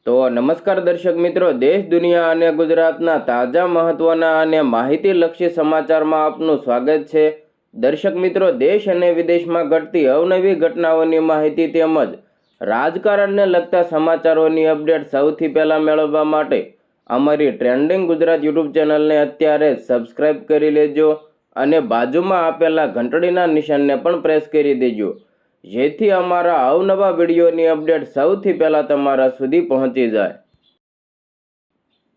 તો નમસ્કાર દર્શક મિત્રો, દેશ દુનિયા અને ગુજરાતના તાજા મહત્વના અને માહિતીલક્ષી સમાચારમાં આપનું સ્વાગત છે। દર્શક મિત્રો, દેશ અને વિદેશમાં ઘટતી અવનવી ઘટનાઓની માહિતી તેમજ રાજકારણને લગતા સમાચારોની અપડેટ સૌથી પહેલા મેળવવા માટે અમારી ટ્રેન્ડિંગ ગુજરાત યુટ્યુબ ચેનલને અત્યારે સબસ્ક્રાઇબ કરી લેજો અને બાજુમાં આપેલા ઘંટડીના નિશાનને પણ પ્રેસ કરી દેજો, જેથી અમારા અવનવા વિડીયોની અપડેટ સૌથી પહેલા તમારા સુધી પહોંચી જાય।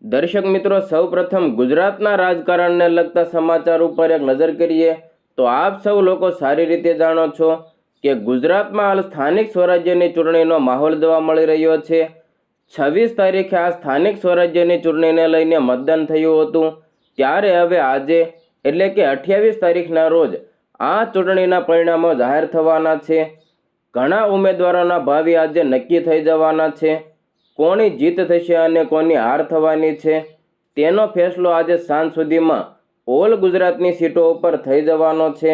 દર્શક મિત્રો, સૌપ્રથમ ગુજરાતના રાજકારણને લગતા સમાચાર ઉપર એક નજર કરીએ તો આપ સૌ લોકો સારી રીતે જાણો છો કે ગુજરાતમાં હાલ સ્થાનિક સ્વરાજ્યની ચૂંટણીનો માહોલ જોવા મળી રહ્યો છે। 26 તારીખે આ સ્થાનિક સ્વરાજ્યની ચૂંટણીને લઈને મતદાન થયું હતું, ત્યારે હવે આજે એટલે કે 28 તારીખના રોજ આ ચૂંટણીના પરિણામો જાહેર થવાના છે। ઘણા ઉમેદવારોના ભાવિ આજે નક્કી થઈ જવાના છે। કોની જીત થશે અને કોની હાર થવાની છે તેનો ફેસલો આજે સાંજ સુધીમાં ઓલ ગુજરાતની સીટો ઉપર થઈ જવાનો છે।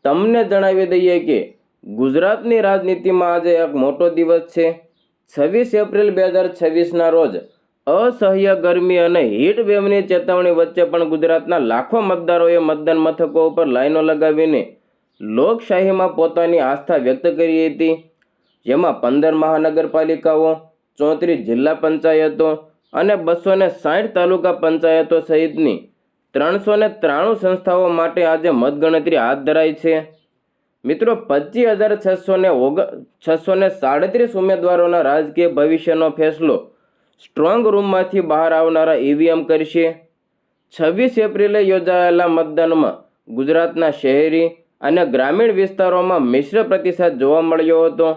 તમને જણાવી દઈએ કે ગુજરાતની રાજનીતિમાં આજે એક મોટો દિવસ છે। 26 એપ્રિલ 2026ના રોજ અસહ્ય ગરમી અને હીટ વેવની ચેતવણી વચ્ચે પણ ગુજરાતના લાખો મતદારોએ મતદાન મથકો ઉપર લાઈનો લગાવીને લોકશાહીમાં પોતાની આસ્થા વ્યક્ત કરી હતી, જેમાં 15 મહાનગરપાલિકાઓ, 34 જિલ્લા પંચાયતો અને 260 તાલુકા પંચાયતો સહિતની 393 સંસ્થાઓ માટે આજે મતગણતરી હાથ ધરાઈ છે। મિત્રો, 25,637 ઉમેદવારોના રાજકીય ભવિષ્યનો ફેસલો સ્ટ્રોંગ રૂમમાંથી બહાર આવનારા ઈવીએમ કરશે। 26 એપ્રિલે યોજાયેલા મતદાનમાં ગુજરાતના શહેરી અને ગ્રામીણ વિસ્તારોમાં મિશ્ર પ્રતિસાદ જોવા મળ્યો હતો,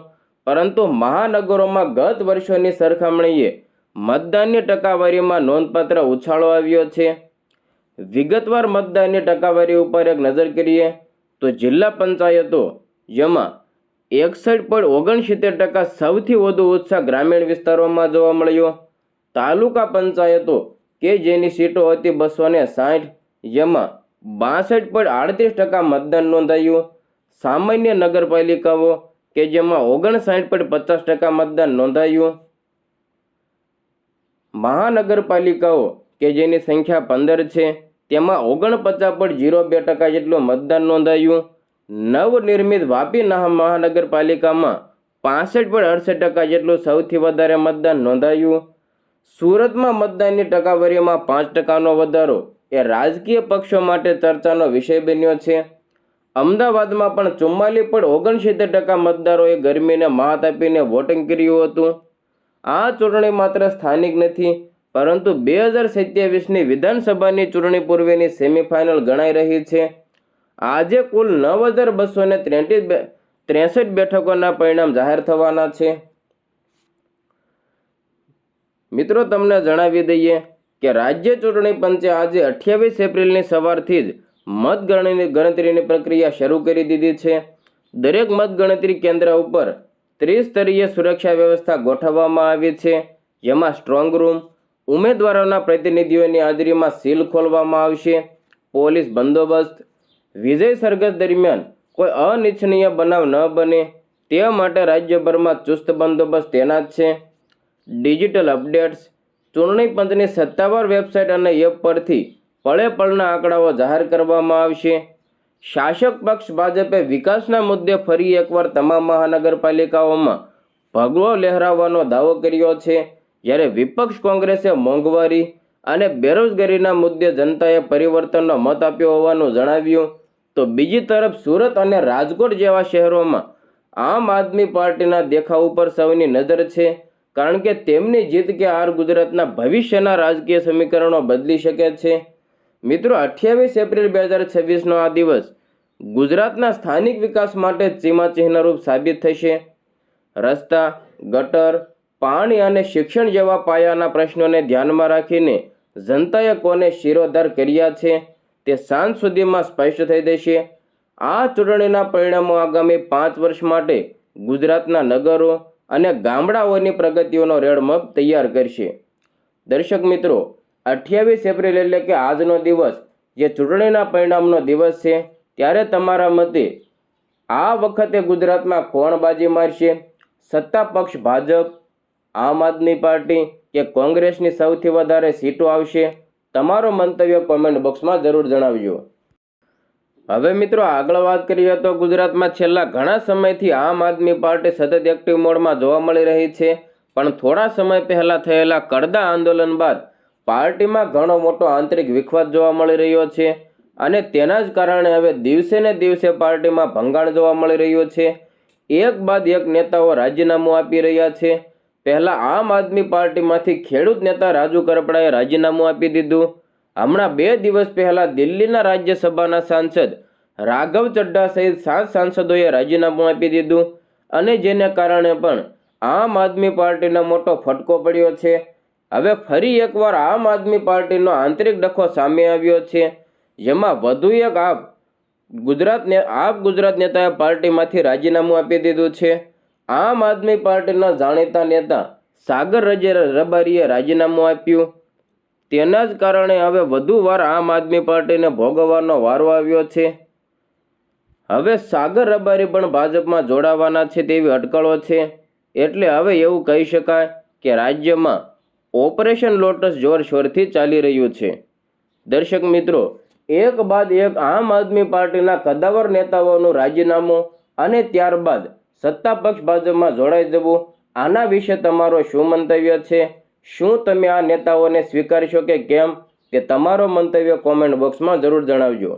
પરંતુ મહાનગરોમાં ગત વર્ષોની સરખામણીએ મતદાનની ટકાવારીમાં નોંધપાત્ર ઉછાળો આવ્યો છે। વિગતવાર મતદાનની ટકાવારી ઉપર એક નજર કરીએ તો જિલ્લા પંચાયતો, જેમાં 61.69% સૌથી વધુ ઉત્સાહ ગ્રામીણ વિસ્તારોમાં જોવા મળ્યો। તાલુકા પંચાયતો કે જેની સીટો હતી 260, જેમાં 62.38% મતદાન નોંધાયું। સામાન્ય નગરપાલિકાઓ કે જેમાં 59.50% મતદાન નોંધાયું। મહાનગરપાલિકાઓ કે જેની સંખ્યા 15 છે તેમાં 49.02% જેટલું મતદાન નોંધાયું। નવનિર્મિત વાપી મહાનગરપાલિકામાં 65.68% જેટલું સૌથી વધારે મતદાન નોંધાયું। સુરતમાં મતદાનની ટકાવારીમાં 5%નો વધારો એ રાજકીય પક્ષો માટે ચર્ચાનો વિષય બન્યો છે। અમદાવાદમાં પણ 44.69% મતદારોએ ગરમીને માત આપીને વોટિંગ કર્યું હતું। આ ચૂંટણી માત્ર સ્થાનિક નથી, પરંતુ 2027ની વિધાનસભાની ચૂંટણી પૂર્વેની સેમીફાઇનલ ગણાઈ રહી છે। આજે કુલ 9,263 બેઠકોના પરિણામ જાહેર થવાના છે। મિત્રો, તમને જણાવી દઈએ કે રાજ્ય ચૂંટણી પંચે આજે 28 એપ્રિલની સવારથી જ મતગણતરીની પ્રક્રિયા શરૂ કરી દીધી છે। દરેક મતગણતરી કેન્દ્ર ઉપર ત્રિસ્તરીય સુરક્ષા વ્યવસ્થા ગોઠવવામાં આવી છે, જેમાં સ્ટ્રોંગ રૂમ, ઉમેદવારોના પ્રતિનિધિઓની હાજરીમાં સીલ ખોલવામાં આવશે। પોલીસ બંદોબસ્ત, વિજય સરઘસ દરમિયાન કોઈ અનિચ્છનીય બનાવ ન બને તે માટે રાજ્યભરમાં ચુસ્ત બંદોબસ્ત તૈનાત છે। ડિજિટલ અપડેટ્સ, ચૂંટણી પંચની સત્તાવાર વેબસાઇટ અને એપ પરથી પળે પળના આંકડાઓ જાહેર કરવામાં આવશે। શાસક પક્ષ ભાજપે વિકાસના મુદ્દે ફરી એકવાર તમામ મહાનગરપાલિકાઓમાં ભગવો લહેરાવવાનો દાવો કર્યો છે, જ્યારે વિપક્ષ કોંગ્રેસે મોંઘવારી અને બેરોજગારીના મુદ્દે જનતાએ પરિવર્તનનો મત આપ્યો હોવાનું જણાવ્યું, તો બીજી તરફ સુરત અને રાજકોટ જેવા શહેરોમાં આમ આદમી પાર્ટીના દેખાવ ઉપર સૌની નજર છે, કારણ કે તેમની જીત કે હાર ગુજરાતના ભવિષ્યના રાજકીય સમીકરણો બદલી શકે છે। મિત્રો, 28 એપ્રિલ 2026નો આ દિવસ ગુજરાતના સ્થાનિક વિકાસ માટે સીમાચિહ્નરૂપ સાબિત થશે। રસ્તા, ગટર, પાણી અને શિક્ષણ જેવા પાયાના પ્રશ્નોને ધ્યાનમાં રાખીને જનતાએ કોને શિરોધાર કર્યા છે તે સાંજ સુધીમાં સ્પષ્ટ થઈ જશે। આ ચૂંટણીના પરિણામો આગામી 5 વર્ષ માટે ગુજરાતના નગરો અને ગામડાઓની પ્રગતિઓનો રેડમેપ તૈયાર કરશે। દર્શક મિત્રો, 28 એપ્રિલ એટલે કે આજનો દિવસ જે ચૂંટણીના પરિણામનો દિવસ છે, ત્યારે તમારા મતે આ વખતે ગુજરાતમાં કોણ બાજી મારશે? સત્તા પક્ષ ભાજપ, આમ આદમી પાર્ટી કે કોંગ્રેસની સૌથી વધારે સીટો આવશે? તમારો મંતવ્ય કોમેન્ટ બોક્સમાં જરૂર જણાવજો. હવે મિત્રો આગળ વાત કરીએ તો ગુજરાતમાં છેલ્લા ઘણા સમયથી આમ આદમી પાર્ટી સતત એક્ટિવ મોડમાં જોવા મળી રહી છે. પણ થોડા સમય પહેલા થયેલા કડદા આંદોલન બાદ પાર્ટીમાં ઘણો મોટો આંતરિક વિખવાદ જોવા મળી રહ્યો છે અને તેના જ કારણે હવે દિવસે ને દિવસે પાર્ટીમાં ભંગાણ જોવા મળી રહ્યો છે. એક બાદ એક નેતાઓ રાજીનામું આપી રહ્યા છે. પહેલા આમ આદમી પાર્ટીમાંથી ખેડૂત નેતા રાજુ કરપડાએ રાજીનામું આપી દીધું. હમણાં 2 દિવસ પહેલા દિલ્હીના રાજ્યસભાના સાંસદ રાઘવ ચડ્ઢા સહિત 7 સાંસદોએ રાજીનામું આપી દીધું અને જેને કારણે પણ આમ આદમી પાર્ટીને મોટો ફટકો પડ્યો છે. હવે ફરી એકવાર આમ આદમી પાર્ટીનો આંતરિક ડખો સામે આવ્યો છે, જેમાં વધુ એક આપ ગુજરાત નેતાએ પાર્ટીમાંથી રાજીનામું આપી દીધું છે. આમ આદમી પાર્ટીના જાણીતા નેતા સાગર રબારીએ રાજીનામું આપ્યું. તેના જ કારણે હવે વધુ વાર આમ આદમી પાર્ટીને ભોગવવાનો વારો આવ્યો છે. હવે સાગર રબારી પણ ભાજપમાં જોડાવાના છે તેવી અટકળો છે. એટલે હવે એવું કહી શકાય કે રાજ્યમાં ઓપરેશન લોટસ જોરશોરથી ચાલી રહ્યું છે. દર્શક મિત્રો, એક બાદ એક આમ આદમી પાર્ટીના કદાવર નેતાઓનું રાજીનામું અને ત્યારબાદ સત્તા પક્ષ ભાજપમાં જોડાઈ જવું, આના વિશે તમારો શું મંતવ્ય છે? શું તમે આ નેતાઓને સ્વીકારશો કે કેમ? કે તમારો મંતવ્ય કોમેન્ટ બોક્સમાં જરૂર જણાવજો.